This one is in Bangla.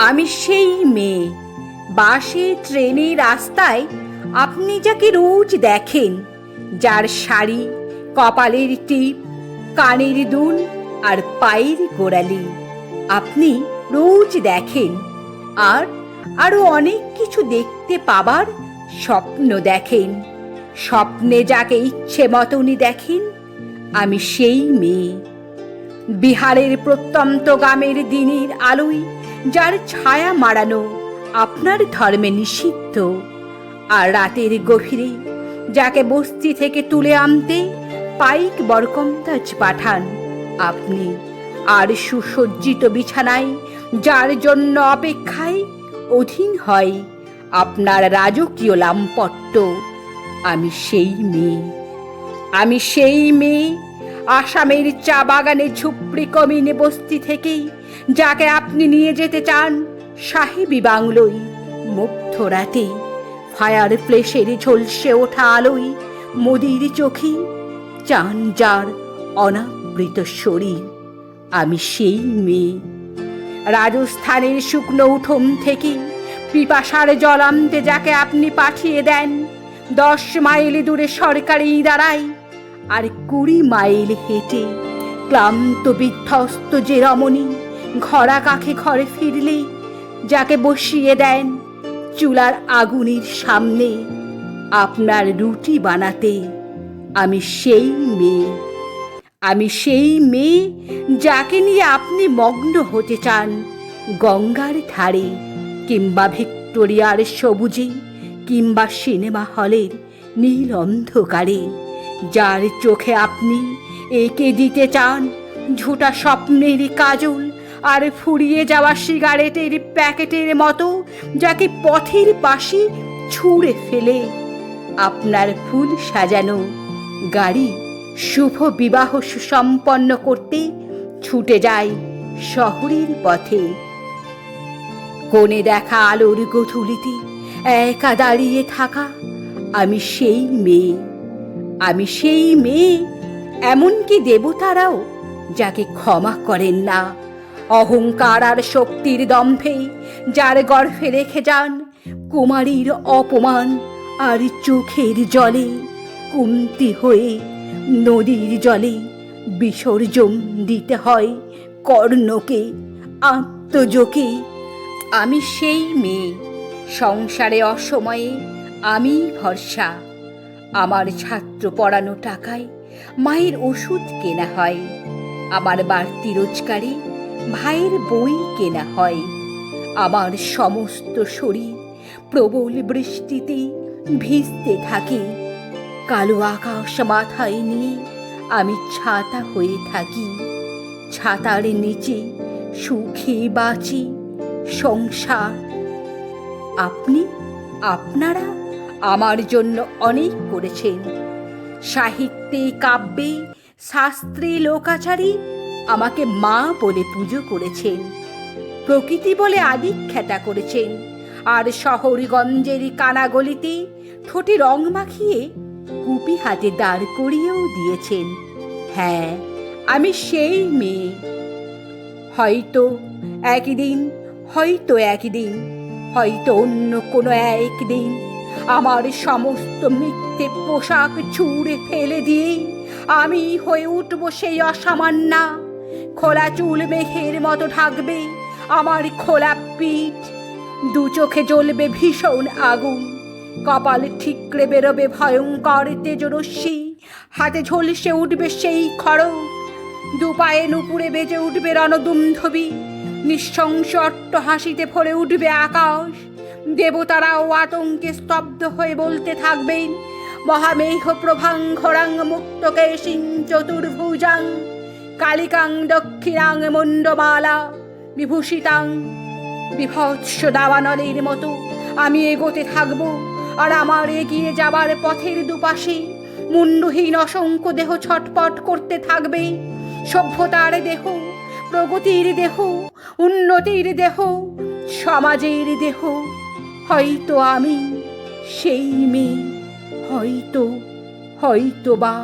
আমি সেই মেয়ে, বাসে ট্রেনে রাস্তায় আপনি যাকে রোজ দেখেন, যার শাড়ি, কপালের টিপ, কানের দুল আর পায়ের গোড়ালি আপনি রোজ দেখেন, আর আরো অনেক কিছু দেখতে পাবার স্বপ্ন দেখেন। স্বপ্নে যাকে ইচ্ছে মতনই দেখেন, আমি সেই মেয়ে। বিহারের প্রত্যন্ত গ্রামের দিনের আলোয় যার ছায়া মাড়ানো আপনার ধর্মে নিষিদ্ধ, আর রাতের গভীরে যাকে বস্তি থেকে তুলে আনতে পাইক বরকন্দাজ পাঠান আপনি, আর সুসজ্জিত বিছানায় যার জন্য অপেক্ষায় অধীন হয় আপনার রাজকীয় লাম্পট্য, আমি সেই মেয়ে। আমি সেই মেয়ে, আসামের চা বাগানে ঝুপড়ি কমিনে বস্তি থেকেই যাকে আপনি নিয়ে যেতে চান সাহেবি বাংলোয়, মুগ্ধ রাতে ফায়ার প্লেসের ঝলসে ওঠা আলোয় মোদির চোখে চান যার অনাবৃত শরীর, আমি সেই মেয়ে। রাজস্থানের শুকনো উঠোন থেকে পিপাসার জল আনতে যাকে আপনি পাঠিয়ে দেন 10 মাইল দূরে সরকারি দাঁড়ায়, আর 20 মাইল হেঁটে ক্লান্ত বিধ্বস্ত যে রমণী ঘরা কাখে ঘরে ফিরলে যাকে বসিয়ে দেন চুলার আগুনের সামনে আপনার রুটি বানাতে, আমি সেই মেয়ে। আমি সেই মেয়ে যাকে নিয়ে আপনি মগ্ন হতে চান গঙ্গার ধারে, কিংবা ভিক্টোরিয়ার সবুজে, কিংবা সিনেমা হলের নীল অন্ধকারে, যার চোখে আপনি এঁকে দিতে চান ঝোঁটা স্বপ্নের কাজল আর ফুরিয়ে যাওয়া সিগারেটের প্যাকেটের মতো, যাকে পথের পাশে ছুঁড়ে ফেলে আপনার ফুল সাজানো গাড়ি শুভ বিবাহ সুসম্পন্ন করতে ছুটে যায় শহরের পথে। কোণে দেখা আলোর গোধূলিতে একা দাঁড়িয়ে থাকা আমি সেই মেয়ে। আমি সেই মেয়ে, এমনকি দেবতারাও যাকে ক্ষমা করেন না অহংকার আর শক্তির দম্ভে, যার গর্ভে রেখে যান কুমারীর অপমান, আর চোখের জলে কুন্তি হয়ে নদীর জলে বিসর্জন দিতে হয় কর্ণকে, আত্মজকে। আমি সেই মেয়ে, সংসারে অসময়ে আমি ভরসা। আমার ছাত্র পড়ানো টাকায় মায়ের ওষুধ কেনা হয়, আমার বাড়তি রোজগারে ভাইয়ের বই কেনা হয়। আমার সমস্ত শরীর প্রবল বৃষ্টিতে ভিজতে থাকে, কালো আকাশ মাথায় নিয়ে আমি ছাতা হয়ে থাকি। ছাতার নিচে সুখে বাঁচি সংসার। আপনারা আমার জন্য অনেক করেছেন। সাহিত্যে, কাব্যে, শাস্ত্রে, লোকাচারে আমাকে মা বলে পুজো করেছেন, প্রকৃতি বলে আদিখ্যাতা করেছেন, আর শহরগঞ্জের কানাগলিতে ঠোঁটে রং মাখিয়ে কুপি হাতে দাঁড় করিয়েও দিয়েছেন। হ্যাঁ, আমি সেই মেয়ে। হয়তো একদিন, হয়তো অন্য কোনো একদিন আমার সমস্ত মিথ্যে পোশাক ছুঁড়ে ফেলে দিয়ে আমি হয়ে উঠব সেই অসামান্যা। খোলা চুল মেঘের মতো ঢাকবে আমার খোলা পিঠ, 2 চোখে জ্বলবে ভীষণ আগুন, কপাল ঠিকরে বেরোবে ভয়ঙ্কর তেজরশ্মি, হাতে ঝলসে উঠবে সেই খড়গ, 2 পায়ে নুপুরে বেজে উঠবে রণদুন্ধবি, নিঃশংস অট্টহাসিতে ভরে উঠবে আকাশ। দেবতারাও আতঙ্কে স্তব্ধ হয়ে বলতে থাকবেন, মহামেঘ প্রভাং ঘোরাং মুক্তকেশিং চতুর্ভুজাং কালিকাং দক্ষিণাং মুন্ডমালা বিভূষিতাং। বিভৎস দাবানলের মতো আমি এগোতে থাকবো, আর আমার এগিয়ে যাবার পথের দুপাশে মুন্ডহীন অসংখ্য দেহ ছটপট করতে থাকবে। সভ্যতার দেহ, প্রগতির দেহ, উন্নতির দেহ, সমাজের দেহ। হয়তো আমি সেই মেয়ে, হয়তো বা